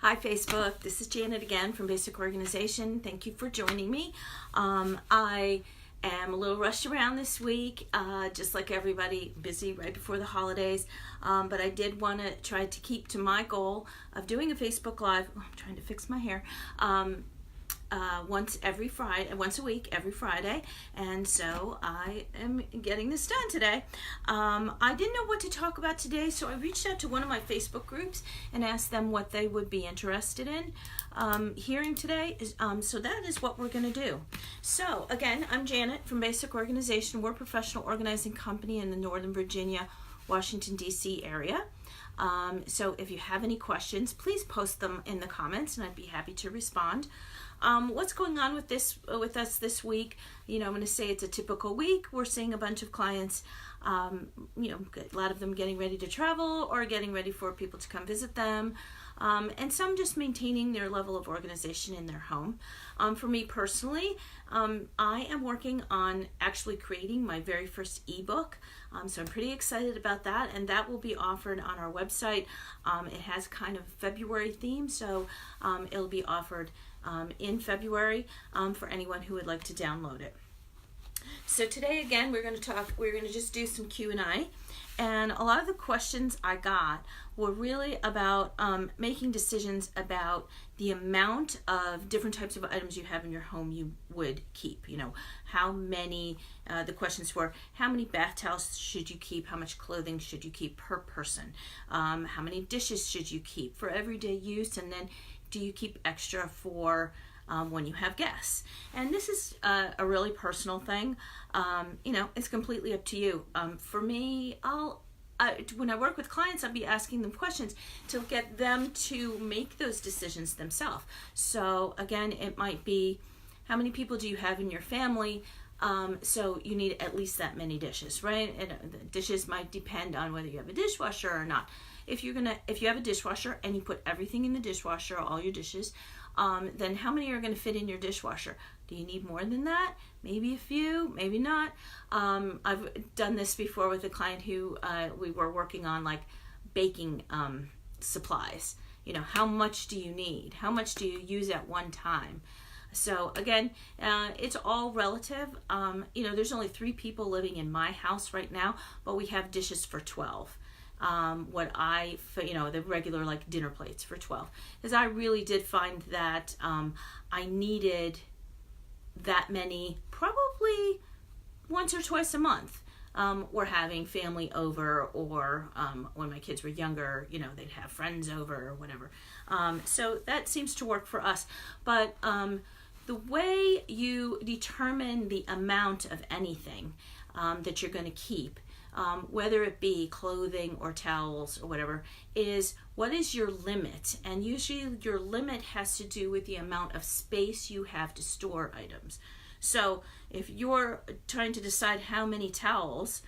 Hi Facebook, this is Janet again from Basic Organization. Thank you for joining me. I am a little rushed around this week, just like everybody, busy right before the holidays, but I did want to try to keep to my goal of doing a Facebook Live. I'm trying to fix my hair. Once a week, every Friday, and so I am getting this done today. I didn't know what to talk about today, so I reached out to one of my Facebook groups and asked them what they would be interested in hearing today. So that is what we're going to do. So again, I'm Janet from Basic Organization. We're a professional organizing company in the Northern Virginia, Washington, D.C. area. So if you have any questions, please post them in the comments and I'd be happy to respond. What's going on with us this week? I'm going to say it's a typical week. We're seeing a bunch of clients, a lot of them getting ready to travel or getting ready for people to come visit them, and some just maintaining their level of organization in their home. For me personally, I am working on actually creating my very first ebook, so I'm pretty excited about that, and that will be offered on our website. It has kind of a February theme, so it'll be offered in February for anyone who would like to download it. So today again we're going to just do some Q&A, and a lot of the questions I got were really about making decisions about the amount of different types of items you have in your home you would keep. How many, the questions were, how many bath towels should you keep? How much clothing should you keep per person? How many dishes should you keep for everyday use? And then do you keep extra for when you have guests? And this is a really personal thing. It's completely up to you. For me, when I work with clients, I'll be asking them questions to get them to make those decisions themselves. So again, it might be, how many people do you have in your family? So you need at least that many dishes, right? And the dishes might depend on whether you have a dishwasher or not. If you have a dishwasher and you put everything in the dishwasher, all your dishes, then how many are going to fit in your dishwasher? Do you need more than that? Maybe a few, maybe not. I've done this before with a client who we were working on, like baking supplies. How much do you need? How much do you use at one time? So again, it's all relative. There's only 3 people living in my house right now, but we have dishes for 12. The regular like dinner plates for 12, because I really did find that I needed that many probably once or twice a month. We're having family over, or when my kids were younger, they'd have friends over or whatever. So that seems to work for us. But the way you determine the amount of anything that you're going to keep, whether it be clothing or towels or whatever, is what is your limit? And usually your limit has to do with the amount of space you have to store items. So if you're trying to decide how many towels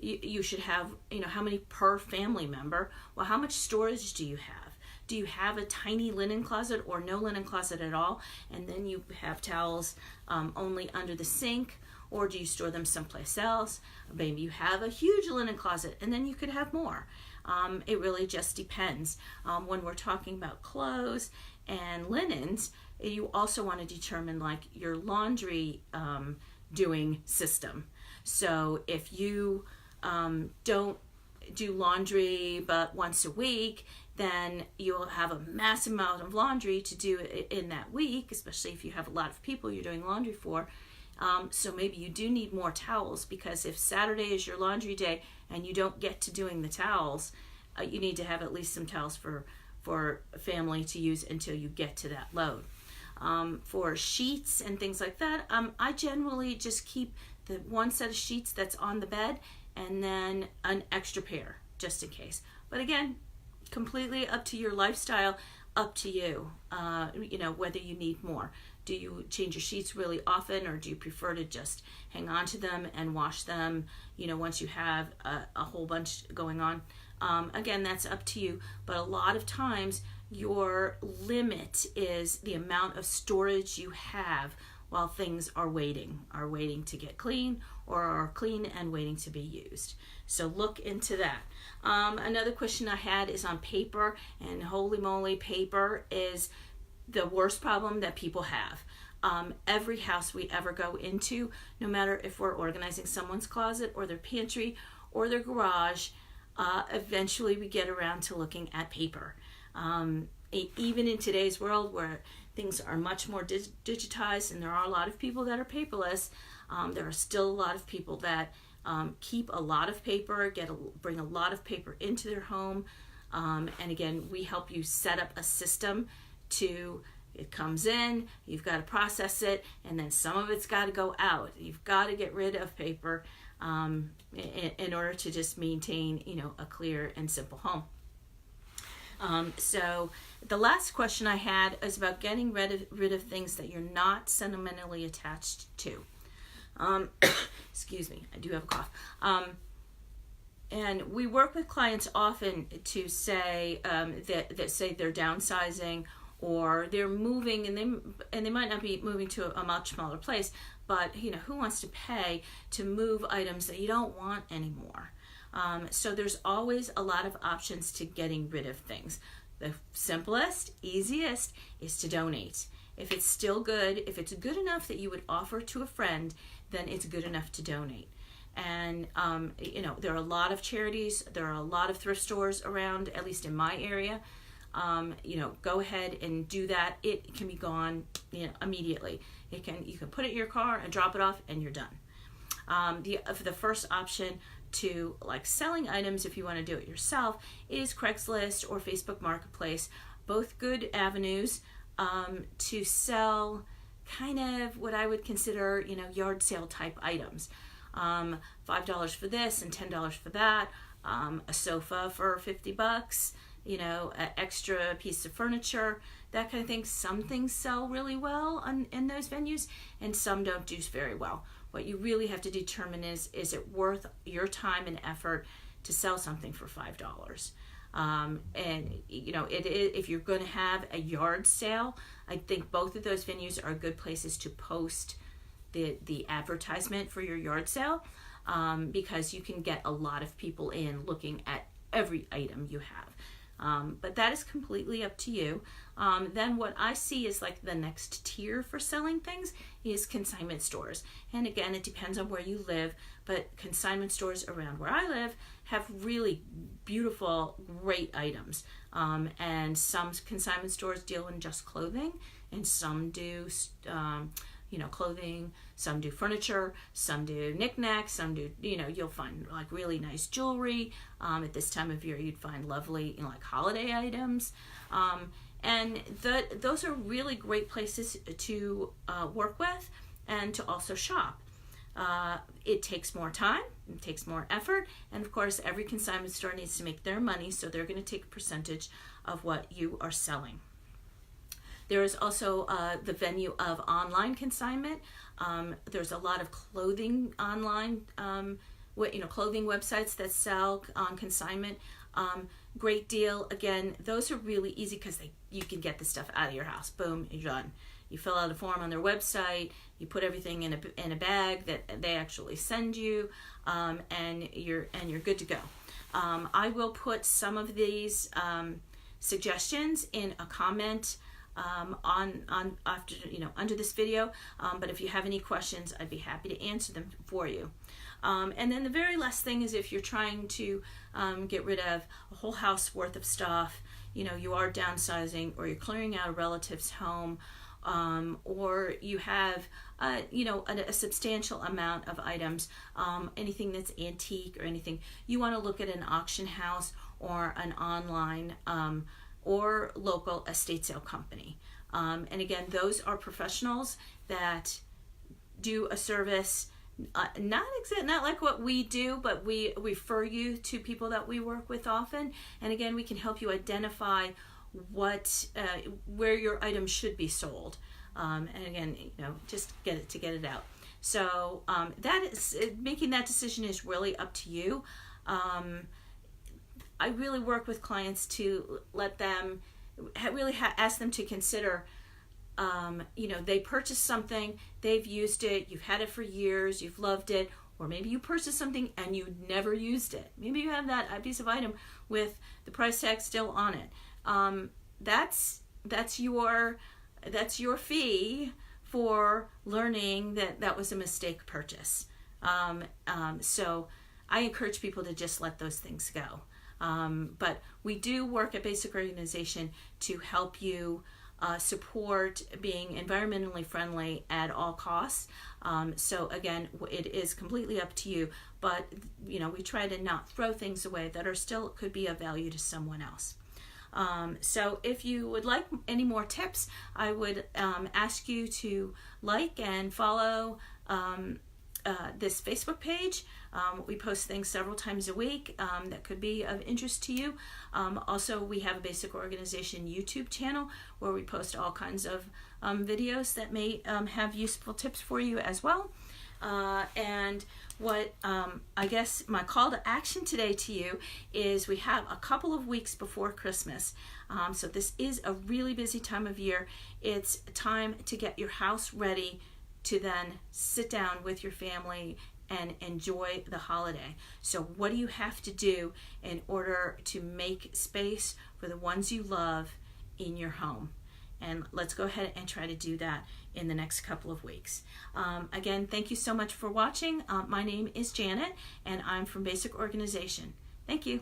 you should have, how many per family member, well, how much storage do you have? Do you have a tiny linen closet or no linen closet at all, and then you have towels only under the sink? Or do you store them someplace else? Maybe you have a huge linen closet and then you could have more. It really just depends. When we're talking about clothes and linens, you also want to determine like your laundry doing system. So if you don't do laundry but once a week, then you'll have a massive amount of laundry to do in that week, especially if you have a lot of people you're doing laundry for. So maybe you do need more towels, because if Saturday is your laundry day and you don't get to doing the towels, you need to have at least some towels for family to use until you get to that load. For sheets and things like that, I generally just keep the one set of sheets that's on the bed and then an extra pair just in case. But again, completely up to your lifestyle, up to you, whether you need more. Do you change your sheets really often, or do you prefer to just hang on to them and wash them, once you have a whole bunch going on? Again, that's up to you. But a lot of times your limit is the amount of storage you have while things are waiting to get clean or are clean and waiting to be used. So look into that. Another question I had is on paper, and holy moly, paper is the worst problem that people have. Every house we ever go into, no matter if we're organizing someone's closet or their pantry or their garage, eventually we get around to looking at paper. Even in today's world where things are much more digitized and there are a lot of people that are paperless, there are still a lot of people that keep a lot of paper, bring a lot of paper into their home. And again, we help you set up a system it comes in, you've got to process it, and then some of it's got to go out. You've got to get rid of paper in order to just maintain, a clear and simple home. So the last question I had is about getting rid of things that you're not sentimentally attached to. Excuse me, I do have a cough. And we work with clients often to say that say they're downsizing or they're moving, and they might not be moving to a much smaller place, but who wants to pay to move items that you don't want anymore? So there's always a lot of options to getting rid of things. The simplest, easiest is to donate. If it's still good, if it's good enough that you would offer to a friend, then it's good enough to donate. And there are a lot of charities, there are a lot of thrift stores around, at least in my area. Go ahead and do that. It can be gone, immediately. You can put it in your car and drop it off, and you're done. The first option to selling items, if you want to do it yourself, is Craigslist or Facebook Marketplace. Both good avenues to sell kind of what I would consider, yard sale type items. $5 for this and $10 for that. A sofa for $50. An extra piece of furniture, that kind of thing. Some things sell really well in those venues, and some don't do very well. What you really have to determine is it worth your time and effort to sell something for $5? If you're going to have a yard sale, I think both of those venues are good places to post the advertisement for your yard sale, because you can get a lot of people in looking at every item you have. But that is completely up to you. Then what I see is the next tier for selling things is consignment stores. And again, it depends on where you live, but consignment stores around where I live have really beautiful, great items. And some consignment stores deal in just clothing, and some do clothing, some do furniture, some do knickknacks, some do, you'll find really nice jewelry. At this time of year, you'd find lovely, holiday items. And those are really great places to work with and to also shop. It takes more time, it takes more effort, and of course, every consignment store needs to make their money, so they're going to take a percentage of what you are selling. There is also the venue of online consignment. There's a lot of clothing online, clothing websites that sell on consignment. Great deal. Again, those are really easy because you can get the stuff out of your house. Boom, you're done. You fill out a form on their website. You put everything in a bag that they actually send you, and you're good to go. I will put some of these suggestions in a comment under this video, but if you have any questions, I'd be happy to answer them for you. And then the very last thing is, if you're trying to get rid of a whole house worth of stuff, you are downsizing, or you're clearing out a relative's home, or you have a substantial amount of items, anything that's antique or anything, you want to look at an auction house or an online or local estate sale company. And again, those are professionals that do a service, not like what we do, but we refer you to people that we work with often. And again, we can help you identify where your items should be sold. And again, just get it out. So that is, making that decision is really up to you. I really work with clients to let them ask them to consider, they purchased something, they've used it, you've had it for years, you've loved it. or maybe you purchased something and you never used it. Maybe you have that piece of item with the price tag still on it. That's your fee for learning that was a mistake purchase. So I encourage people to just let those things go. But we do work at Basic Organization to help you support being environmentally friendly at all costs. So again, it is completely up to you, but we try to not throw things away that are still could be of value to someone else. So if you would like any more tips, I would ask you to like and follow this Facebook page. We post things several times a week that could be of interest to you. Also, we have a Basic Organization YouTube channel where we post all kinds of videos that may have useful tips for you as well. And what I guess my call to action today to you is we have a couple of weeks before Christmas. So this is a really busy time of year. It's time to get your house ready to then sit down with your family and enjoy the holiday. So what do you have to do in order to make space for the ones you love in your home? And let's go ahead and try to do that in the next couple of weeks. Again, thank you so much for watching. My name is Janet, and I'm from Basic Organization. Thank you.